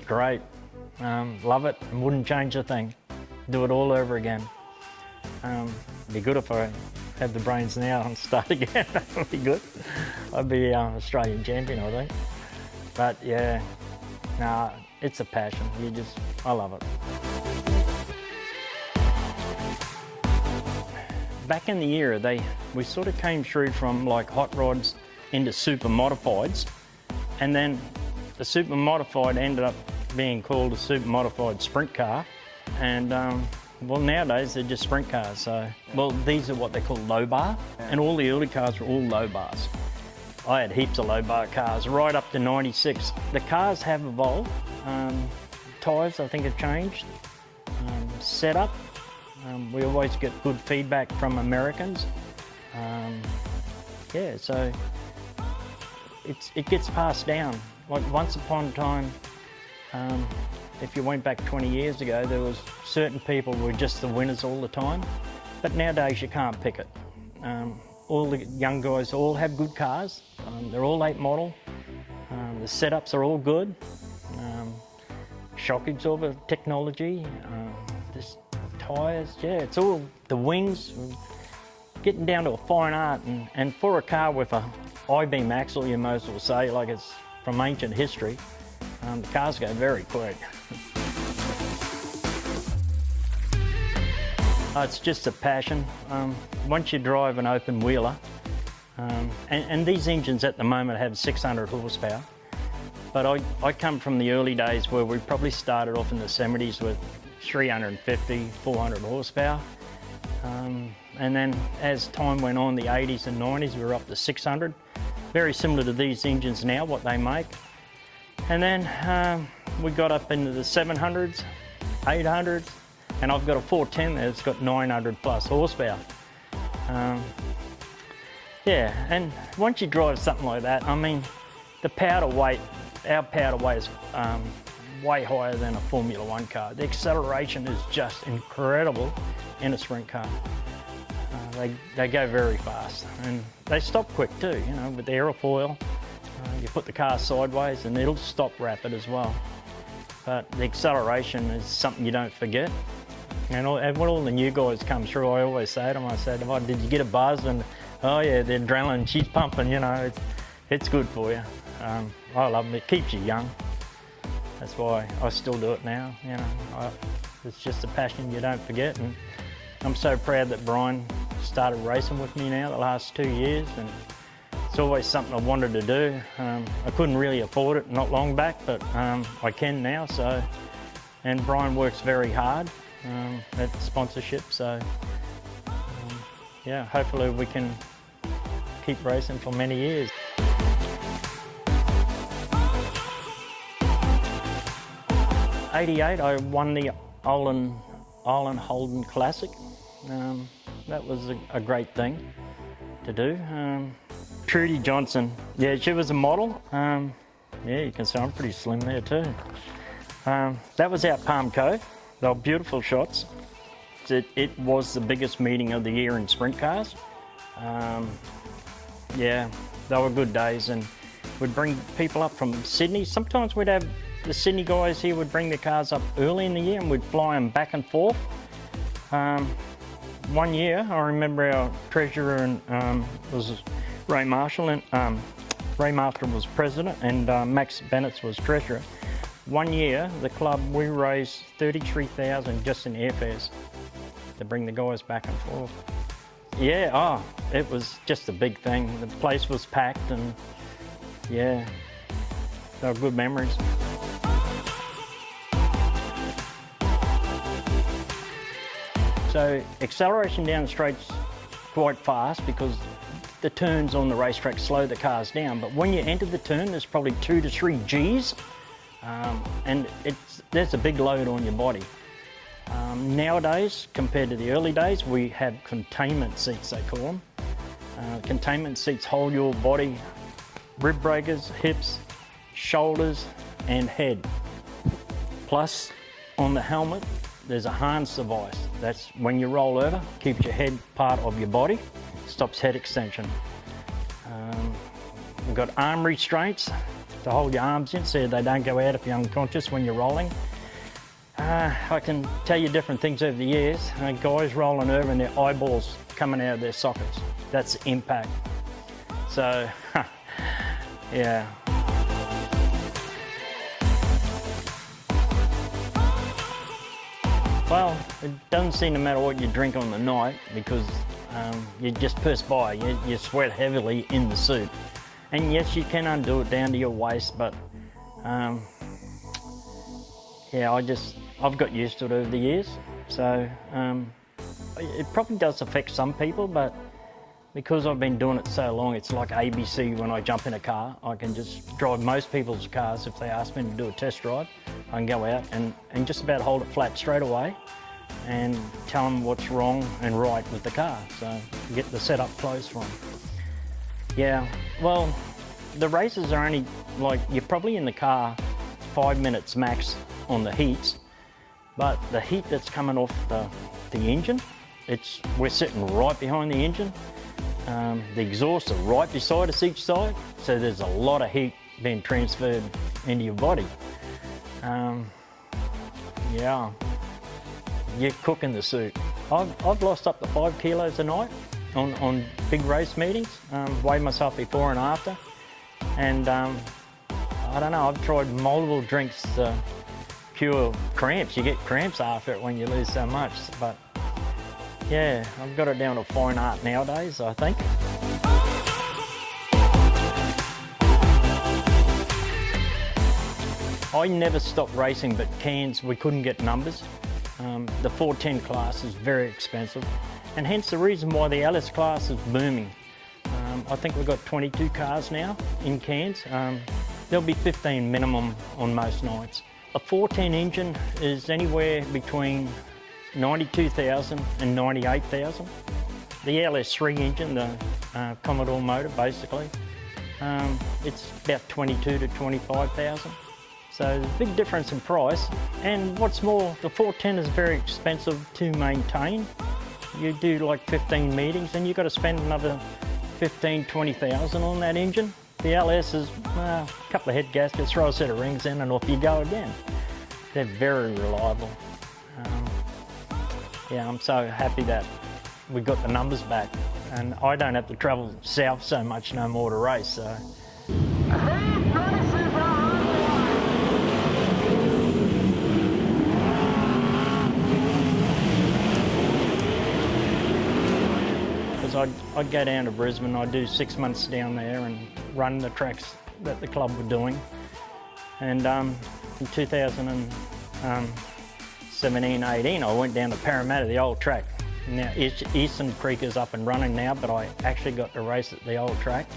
great. Love it, and wouldn't change a thing. Do it all over again. Be good if I had the brains now and start again. That would be good. I'd be Australian champion, I think. But yeah, nah, it's a passion. I love it. Back in the era, we sort of came through from like hot rods into super modifieds, and then the super modified ended up being called a super modified sprint car, and well, nowadays they're just sprint cars. So, well, these are what they call low bar, and all the early cars were all low bars. I had heaps of low bar cars right up to 96. The cars have evolved. Tyres, I think, have changed. Setup, we always get good feedback from Americans. Yeah, so it gets passed down. Like once upon a time, if you went back 20 years ago, there was certain people were just the winners all the time, but nowadays you can't pick it. All the young guys all have good cars. They're all late model. The setups are all good. Shock absorber technology, the tyres, yeah, it's all the wings. Getting down to a fine art, and for a car with a I-beam axle, you most will say, like it's from ancient history, the cars go very quick. It's just a passion. Once you drive an open wheeler, and these engines at the moment have 600 horsepower, but I come from the early days where we probably started off in the 70s with 350, 400 horsepower. And then as time went on, the 80s and 90s, we were up to 600. Very similar to these engines now, what they make. And then we got up into the 700s, 800s, and I've got a 410 that's got 900 plus horsepower. Yeah, and once you drive something like that, I mean, the power to weight, our power to weight is way higher than a Formula One car. The acceleration is just incredible in a sprint car. They go very fast, and they stop quick too, you know, with the aerofoil. You put the car sideways and it'll stop rapid as well. But the acceleration is something you don't forget. And when all the new guys come through, I always say to them, I said, oh, did you get a buzz? And oh yeah, the adrenaline, she's pumping, you know, it's good for you. I love it, it keeps you young. That's why I still do it now, you know. It's just a passion you don't forget, and I'm so proud that Brian started racing with me now the last 2 years, and it's always something I wanted to do. I couldn't really afford it not long back, but I can now, so. And Brian works very hard at sponsorship, so yeah, hopefully we can keep racing for many years. '88, I won the Island Holden Classic. That was a great thing to do. Trudy Johnson, yeah, she was a model. Yeah, you can see I'm pretty slim there too. That was out Palm Cove. They were beautiful shots. It was the biggest meeting of the year in sprint cars. Yeah, they were good days, and we'd bring people up from Sydney. Sometimes we'd have the Sydney guys here would bring their cars up early in the year and we'd fly them back and forth. 1 year, I remember our treasurer was Ray Marshall, and Ray Marshall was president, and Max Bennett was treasurer. 1 year, the club, we raised $33,000 just in airfares to bring the guys back and forth. Yeah, oh, it was just a big thing. The place was packed, and yeah, they were good memories. So acceleration down the straight's quite fast because the turns on the racetrack slow the cars down. But when you enter the turn, there's probably 2 to 3 Gs, and there's a big load on your body. Nowadays, compared to the early days, we have containment seats, they call them. Containment seats hold your body, rib breakers, hips, shoulders, and head. Plus, on the helmet, there's a harness device. That's when you roll over, keeps your head part of your body, stops head extension. We've got arm restraints to hold your arms in so they don't go out if you're unconscious when you're rolling. I can tell you different things over the years. Guys rolling over and their eyeballs coming out of their sockets. That's the impact. So, yeah. Well, it doesn't seem to matter what you drink on the night because you just perspire, you sweat heavily in the suit. And yes, you can undo it down to your waist, but yeah, I've got used to it over the years. So it probably does affect some people, but because I've been doing it so long, it's like ABC when I jump in a car. I can just drive most people's cars if they ask me to do a test drive. I can go out and just about hold it flat straight away and tell them what's wrong and right with the car. So get the setup close for them. Yeah, well, the races are only like, you're probably in the car 5 minutes max on the heats, but the heat that's coming off the engine, we're sitting right behind the engine. The exhausts are right beside us each side, so there's a lot of heat being transferred into your body. Yeah, you're cooking the suit. I've lost up to 5 kilos a night on big race meetings, weighed myself before and after, and I don't know, I've tried multiple drinks to cure cramps. You get cramps after it when you lose so much, but yeah, I've got it down to fine art nowadays, I think. I never stopped racing, but Cairns, we couldn't get numbers. The 410 class is very expensive, and hence the reason why the LS class is booming. I think we've got 22 cars now in Cairns. There'll be 15 minimum on most nights. A 410 engine is anywhere between 92,000 and 98,000. The LS3 engine, the Commodore motor basically, it's about 22 to 25,000. So there's a big difference in price. And what's more, the 410 is very expensive to maintain. You do like 15 meetings and you've got to spend another 15, 20,000 on that engine. The LS is a couple of head gaskets, throw a set of rings in and off you go again. They're very reliable. Yeah, I'm so happy that we got the numbers back and I don't have to travel south so much no more to race. So. Because I'd go down to Brisbane, I'd do 6 months down there and run the tracks that the club were doing. And in 2017-18, I went down to Parramatta, the old track. Now Eastern Creek is up and running now, but I actually got to race at the old track.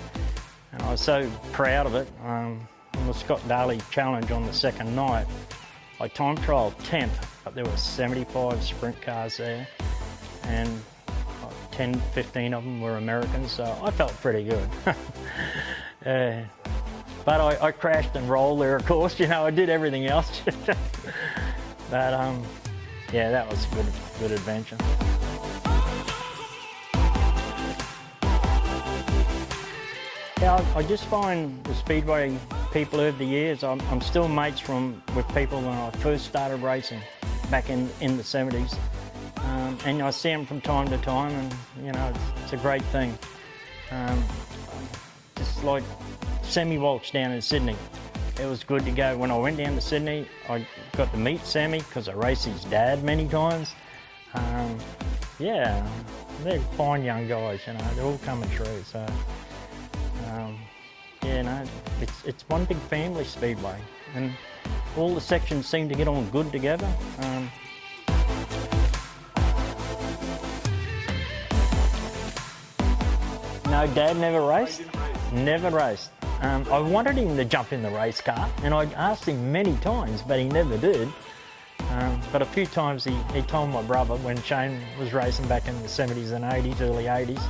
And I was so proud of it. On the Scott Daly Challenge on the second night, I time trialled 10th, but there were 75 sprint cars there. And 10, 15 of them were Americans, so I felt pretty good. But I crashed and rolled there, of course, you know, I did everything else. But yeah, that was a good adventure. Yeah, I just find the Speedway people over the years, I'm still mates with people when I first started racing back in the 70s. And I see them from time to time, and you know, it's a great thing. Just like Sammy Walsh down in Sydney. It was good to go. When I went down to Sydney, I got to meet Sammy because I raced his dad many times. Yeah, they're fine young guys, you know, they're all coming through. So, yeah, no, it's one big family, Speedway, and all the sections seem to get on good together. No, Dad never raced. Never raced. I wanted him to jump in the race car, and I asked him many times, but he never did. But a few times he told my brother when Shane was racing back in the 70s and 80s, early 80s,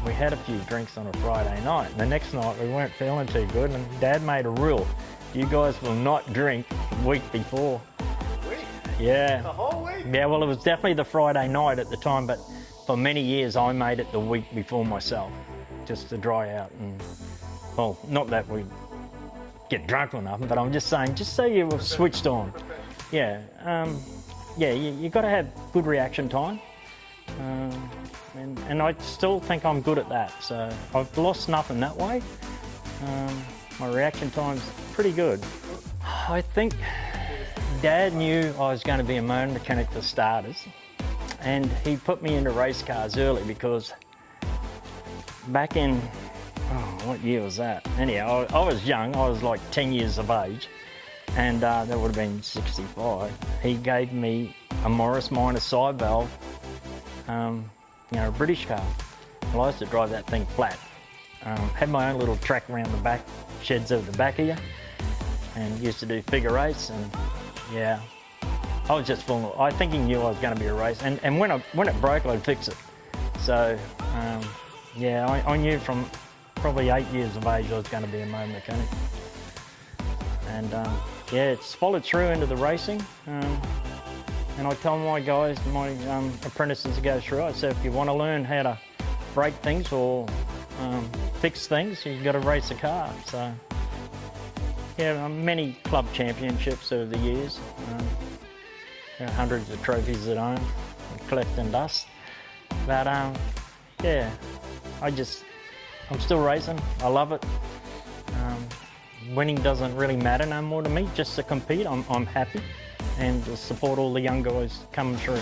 we had a few drinks on a Friday night. And the next night we weren't feeling too good, and Dad made a rule: you guys will not drink the week before. Week? Yeah. The whole week? Yeah, well, it was definitely the Friday night at the time, but for many years I made it the week before myself, just to dry out. And well, not that we get drunk or nothing, but I'm just saying, just so you were switched on. Yeah, yeah, you got to have good reaction time. And I still think I'm good at that, so I've lost nothing that way. My reaction time's pretty good. I think Dad knew I was going to be a motor mechanic for starters, and he put me into race cars early because back in, what year was that? Anyhow, I was young, I was like 10 years of age, and that would have been 65. He gave me a Morris Minor side valve, you know, a British car. Well, I used to drive that thing flat. Had my own little track around the back, sheds over the back here, and used to do figure eights, and yeah, I was just full of, I think he knew I was going to be a race, and when it broke, I'd fix it. So, yeah, I knew from probably 8 years of age I was going to be a motor mechanic. And yeah, it's followed through into the racing. And I tell my guys, my apprentices to go through, I said, if you want to learn how to break things or fix things, you've got to race a car. So, yeah, many club championships over the years. There are hundreds of trophies at home, collecting dust. But yeah, I'm still racing. I love it. Winning doesn't really matter no more to me. Just to compete, I'm happy, and to support all the young guys coming through.